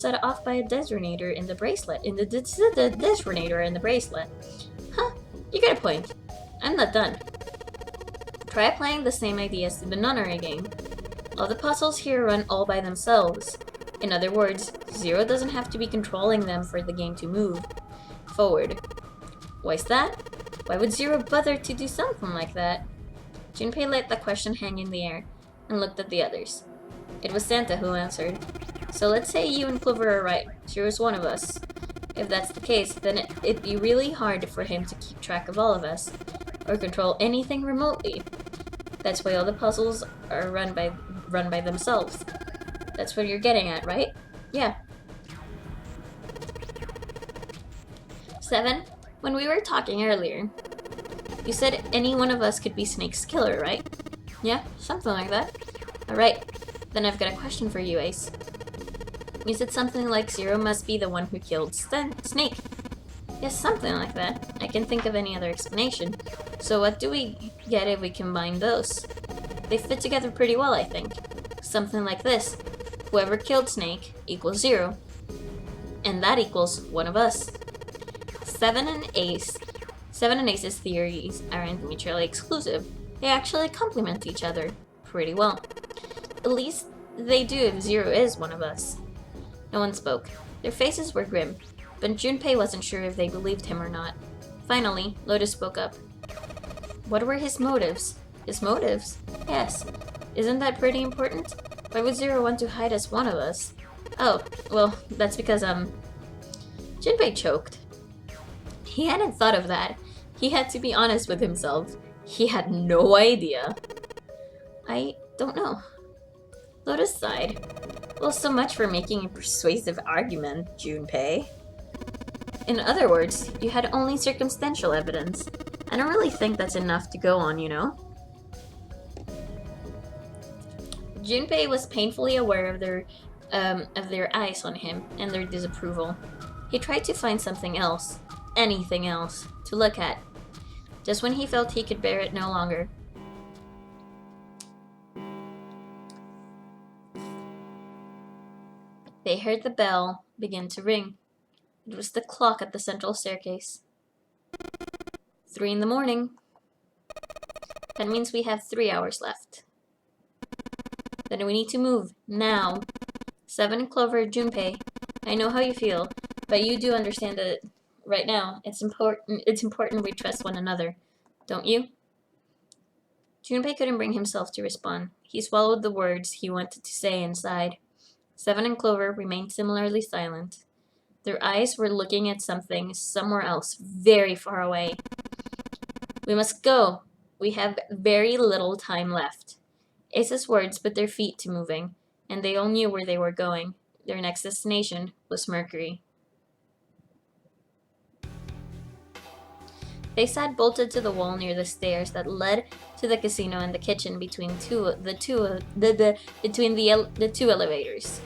set off by a detonator in the bracelet. The detonator in the bracelet. Huh, you get a point. I'm not done. Try applying the same ideas to the nunnery game. All the puzzles here run all by themselves. In other words, Zero doesn't have to be controlling them for the game to move forward. Why's that? Why would Zero bother to do something like that? Junpei let the question hang in the air and looked at the others. It was Santa who answered. So let's say you and Clover are right. Zero's one of us. If that's the case, then it'd be really hard for him to keep track of all of us, or control anything remotely. That's why all the puzzles are run by themselves. That's what you're getting at, right? Yeah. 7. When we were talking earlier, you said any one of us could be Snake's killer, right? Yeah, something like that. Alright, then I've got a question for you, Ace. You said something like Zero must be the one who killed Snake. Yes, something like that. I can't think of any other explanation. So what do we get if we combine those? They fit together pretty well, I think. Something like this. Whoever killed Snake equals Zero. And that equals one of us. 7 and Ace's theories aren't mutually exclusive. They actually complement each other pretty well. At least they do if Zero is one of us. No one spoke. Their faces were grim, but Junpei wasn't sure if they believed him or not. Finally, Lotus spoke up. What were his motives? His motives? Yes. Isn't that pretty important? Why would Zero want to hide as one of us? Oh, well, that's because, Junpei choked. He hadn't thought of that. He had to be honest with himself. He had no idea. I don't know. Lotus sighed. Well, so much for making a persuasive argument, Junpei. In other words, you had only circumstantial evidence. I don't really think that's enough to go on, you know? Junpei was painfully aware of their eyes on him and their disapproval. He tried to find something else, anything else, to look at. Just when he felt he could bear it no longer. They heard the bell begin to ring. It was the clock at the central staircase. 3 in the morning. That means we have 3 hours left. Then we need to move, now. 7, Clover, Junpei. I know how you feel, but you do understand that right now it's important we trust one another, don't you? Junpei couldn't bring himself to respond. He swallowed the words he wanted to say and sighed. 7 and Clover remained similarly silent. Their eyes were looking at something somewhere else, very far away. We must go. We have very little time left. Ace's words put their feet to moving, and they all knew where they were going. Their next destination was Mercury. They sat bolted to the wall near the stairs that led to the casino and the kitchen between the two elevators.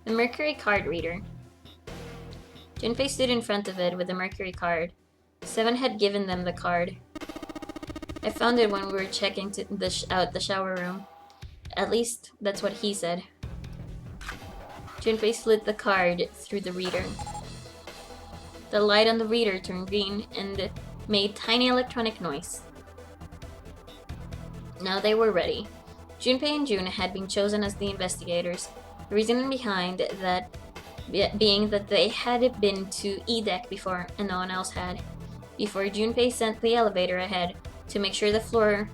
The Mercury card reader. Junpei stood in front of it with the Mercury card. 7 had given them the card. I found it when we were checking out the shower room. At least, that's what he said. Junpei slid the card through the reader. The light on the reader turned green and made tiny electronic noise. Now they were ready. Junpei and June had been chosen as the investigators. The reason behind that being that they had been to E-Deck before and no one else had. Before Junpei sent the elevator ahead to make sure the floor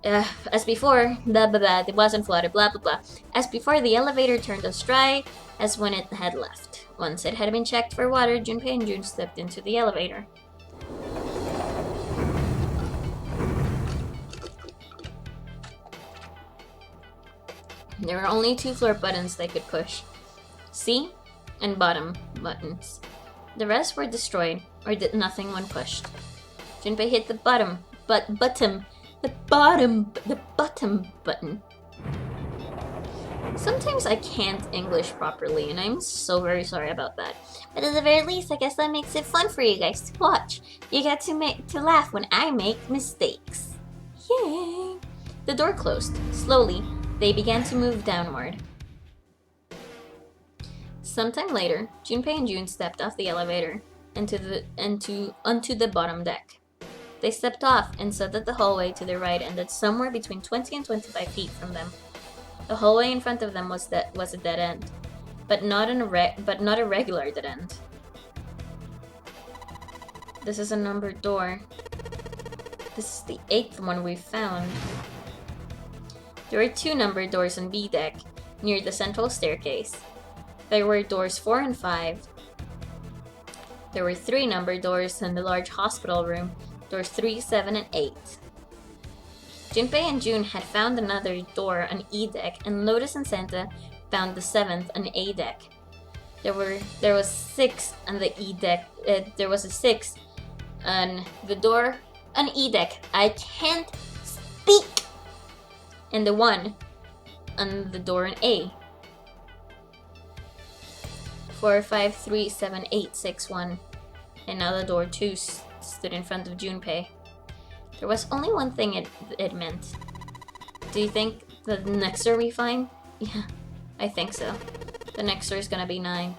as before, it wasn't flooded, blah blah blah. As before, the elevator turned as dry as when it had left. Once it had been checked for water, Junpei and June stepped into the elevator. There were only 2 floor buttons they could push. C and bottom buttons. The rest were destroyed or did nothing when pushed. Junpei hit the bottom button. Sometimes I can't English properly, and I'm so very sorry about that. But at the very least, I guess that makes it fun for you guys to watch. You get to laugh when I make mistakes. Yay! The door closed. Slowly, they began to move downward. Sometime later, Junpei and June stepped off the elevator onto the bottom deck. They stepped off and saw that the hallway to their right ended somewhere between 20 and 25 feet from them. The hallway in front of them was a dead end, but not a regular dead end. This is a numbered door. This is the 8th one we've found. There were 2 numbered doors on B deck, near the central staircase. There were doors 4 and 5. There were 3 numbered doors in the large hospital room, doors 3, 7, and 8. Junpei and June had found another door on E deck, and Lotus and Santa found the 7th on A deck. There was 6 on the E deck. There was a 6 on the door on E deck. I can't speak. And the 1 on the door in A. 4, 5, 3, 7, 8, 6, 1. And now the door 2 stood in front of Junpei. There was only one thing it meant. Do you think the next door we find? Yeah, I think so. The next door is gonna be 9.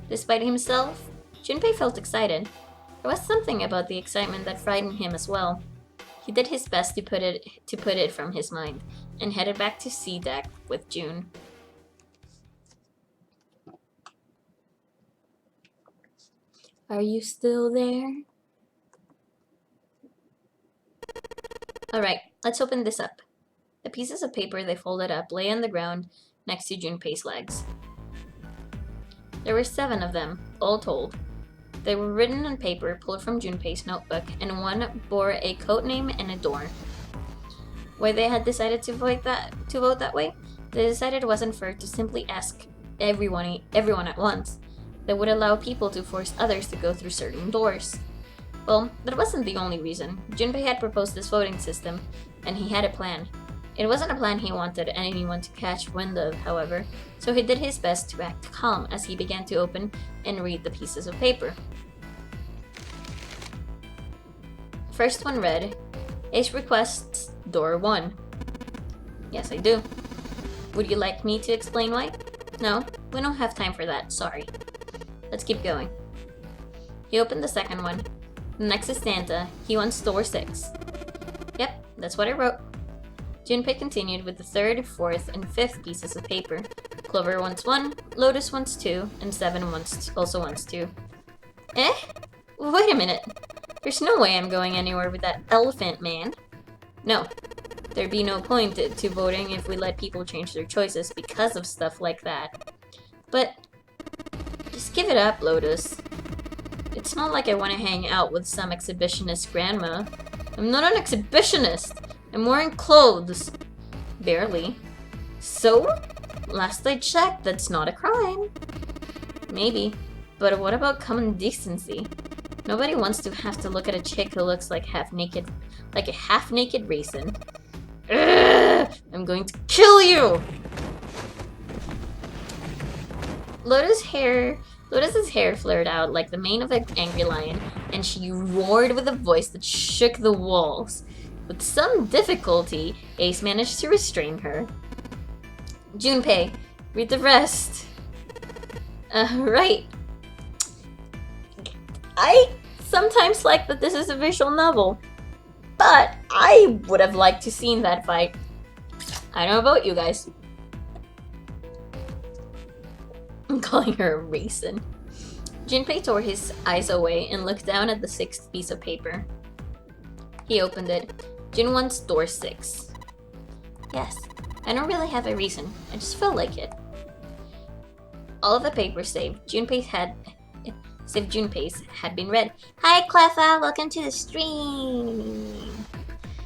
Despite himself, Junpei felt excited. There was something about the excitement that frightened him as well. He did his best to put it from his mind, and headed back to C deck with June. Are you still there? Alright, let's open this up. The pieces of paper they folded up lay on the ground next to Junpei's legs. There were 7 of them, all told. They were written on paper pulled from Junpei's notebook, and one bore a codename and a door. Why they had decided to vote that way? They decided it wasn't fair to simply ask everyone at once. That would allow people to force others to go through certain doors. Well, that wasn't the only reason. Junpei had proposed this voting system, and he had a plan. It wasn't a plan he wanted anyone to catch wind of, however, so he did his best to act calm as he began to open and read the pieces of paper. First one read, Ace requests door 1. Yes, I do. Would you like me to explain why? No, we don't have time for that, sorry. Let's keep going. He opened the second one. Next is Santa. He wants door 6. Yep, that's what I wrote. Junpei continued with the 3rd, 4th, and 5th pieces of paper. Clover wants 1, Lotus wants 2, and 7 also wants 2. Eh? Wait a minute. There's no way I'm going anywhere with that elephant man. No. There'd be no point to voting if we let people change their choices because of stuff like that. But just give it up, Lotus. It's not like I want to hang out with some exhibitionist grandma. I'm not an exhibitionist. I'm wearing clothes. Barely. So? Last I checked, that's not a crime. Maybe. But what about common decency? Nobody wants to have to look at a chick who looks like a half-naked raisin. Ugh, I'm going to kill you! Lotus's hair flared out like the mane of an angry lion, and she roared with a voice that shook the walls. With some difficulty, Ace managed to restrain her. Junpei, read the rest. Right. I sometimes like that this is a visual novel, but I would have liked to seen that fight. I don't know about you guys. I'm calling her a raisin. Junpei tore his eyes away and looked down at the 6th piece of paper. He opened it. Jun wants door 6. Yes, I don't really have a reason. I just felt like it. All of the papers saved Junpei's had been read. Hi, Cleffa, welcome to the stream.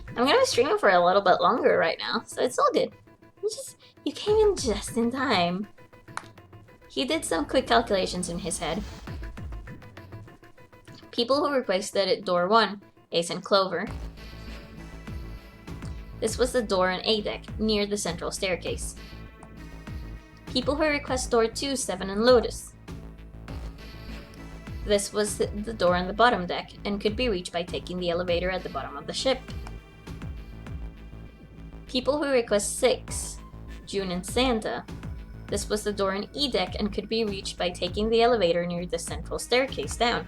I'm gonna be streaming for a little bit longer right now, so it's all good. You came in just in time. He did some quick calculations in his head. People who requested door 1, Ace and Clover. This was the door on A deck, near the central staircase. People who request door 2, 7, and Lotus. This was the door on the bottom deck, and could be reached by taking the elevator at the bottom of the ship. People who request 6, June and Santa. This was the door in E deck and could be reached by taking the elevator near the central staircase down.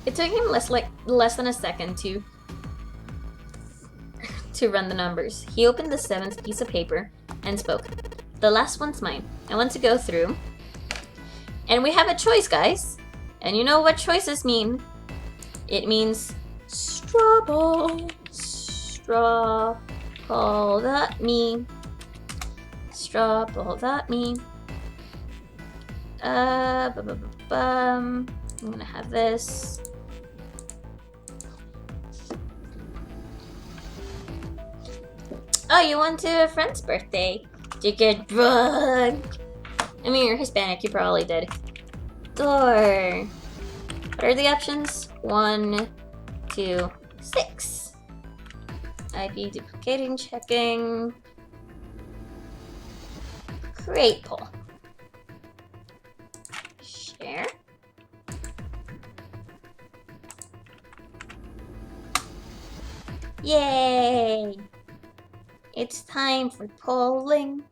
It took him less than a second to run the numbers. He opened the 7th piece of paper and spoke. The last one's mine. I want to go through. And we have a choice, guys. And you know what choices mean. It means straw ball. Straw ball, that me. Straw ball, that me. I'm gonna have this. Oh, you went to a friend's birthday. Did you get drunk? I mean, you're Hispanic, you probably did. Door. What are the options? 1, 2, 6. IP duplicating, checking. Create poll. Share. Yay! It's time for polling.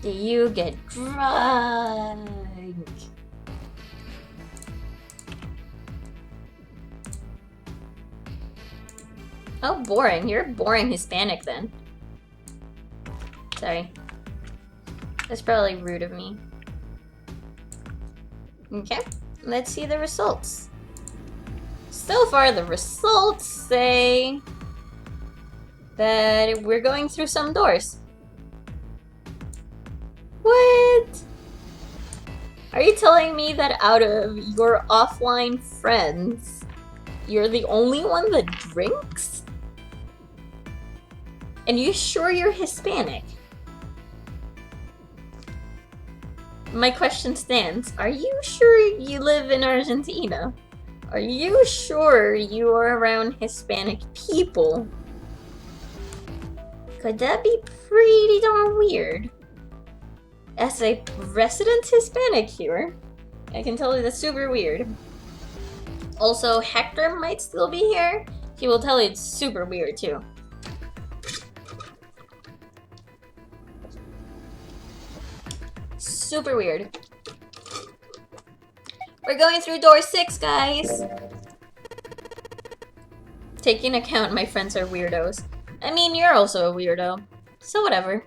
Do you get drunk? Oh, boring. You're boring Hispanic then. Sorry. That's probably rude of me. Okay, let's see the results. So far, the results say that we're going through some doors. What? Are you telling me that out of your offline friends, you're the only one that drinks? And you sure you're Hispanic? My question stands. Are you sure you live in Argentina? Are you sure you are around Hispanic people? Could that be pretty darn weird? As a resident Hispanic here, I can tell you that's super weird. Also, Hector might still be here. He will tell you it's super weird too. Super weird. We're going through door 6, guys. Taking account my friends are weirdos. I mean, you're also a weirdo. So whatever.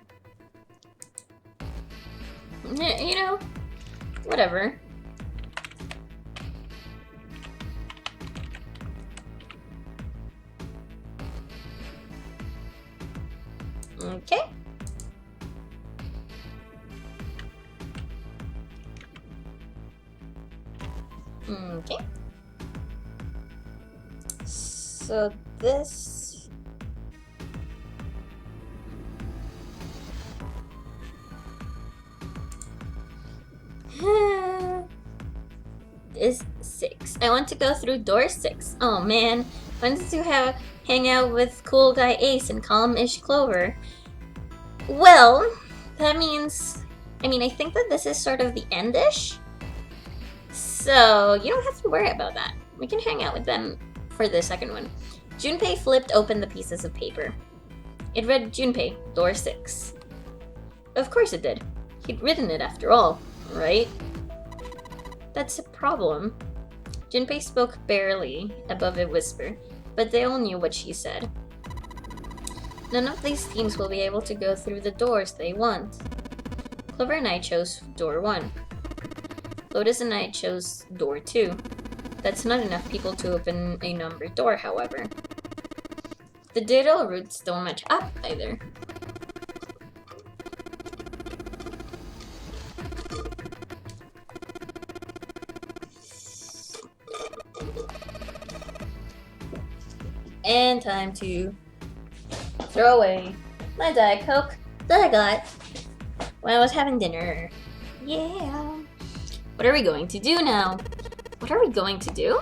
You know, whatever. Okay. Okay. So this is 6. I want to go through door 6. Oh man, I wanted to hang out with cool guy Ace and calm-ish Clover. Well, that means, I think that this is sort of the end-ish. So, you don't have to worry about that. We can hang out with them for the second one. Junpei flipped open the pieces of paper. It read Junpei, door 6. Of course it did. He'd written it after all, right? That's a problem. Junpei spoke barely above a whisper, but they all knew what she said. None of these teams will be able to go through the doors they want. Clover and I chose door 1. Lotus and I chose door 2. That's not enough people to open a numbered door, however. The digital routes don't match up either. And time to throw away my Diet Coke that I got when I was having dinner. Yeah. What are we going to do now? What are we going to do?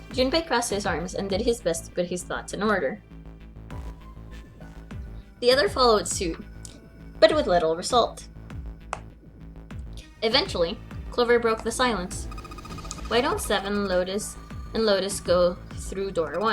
Junpei crossed his arms and did his best to put his thoughts in order. The other followed suit, but with little result. Eventually, Clover broke the silence. Why don't 7, Lotus, and Lotus go through door 1?